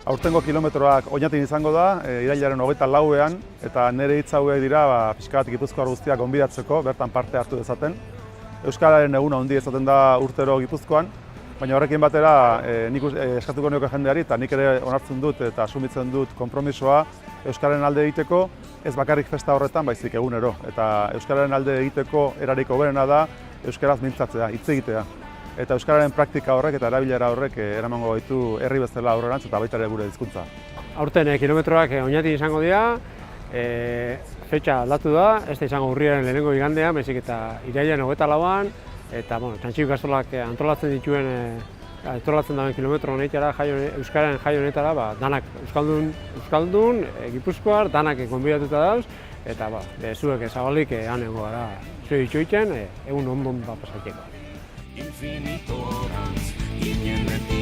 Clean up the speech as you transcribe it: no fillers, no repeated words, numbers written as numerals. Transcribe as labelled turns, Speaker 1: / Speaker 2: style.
Speaker 1: Aurtengo kilometroak Oñatin izango da, irailaren 24ean, eta nire hitz hauek dira pixka bat Gipuzkoar guztiak gonbidatzeko, bertan parte hartu dezaten. Euskararen eguna handi izaten da urtero Gipuzkoan, baina horrekin batera nik eskatuko nioke jendeari, eta nik ere onartzen dut eta asumitzen dut konpromisoa Euskararen alde egiteko, ez bakarrik festa horretan, baizik egunero. Eta Euskararen alde egiteko erarik hoberena da euskaraz mintzatzea, hitz egitea. Eta euskararen praktika horrek eta erabilera horrek eramango gaitu herri bezala aurrerantz eta baita ere gure hizkuntza.
Speaker 2: Aurten kilometroak Oñatin izango dira, fetxa aldatu da, ez da izango urriaren lehenengo igandean, baizik eta irailaren 24an, eta Txantxiko ikastolak antolatzen dituen antolatzen dauen kilometro honetara, euskararen jai honetara, danak euskaldun, Gipuzkoar, danak gonbidatuta dauz, eta zuek ezagalik hanengo gara zuek itxoitzen, egun ondo pasatzeko.
Speaker 3: Infinito gantz, ginen beti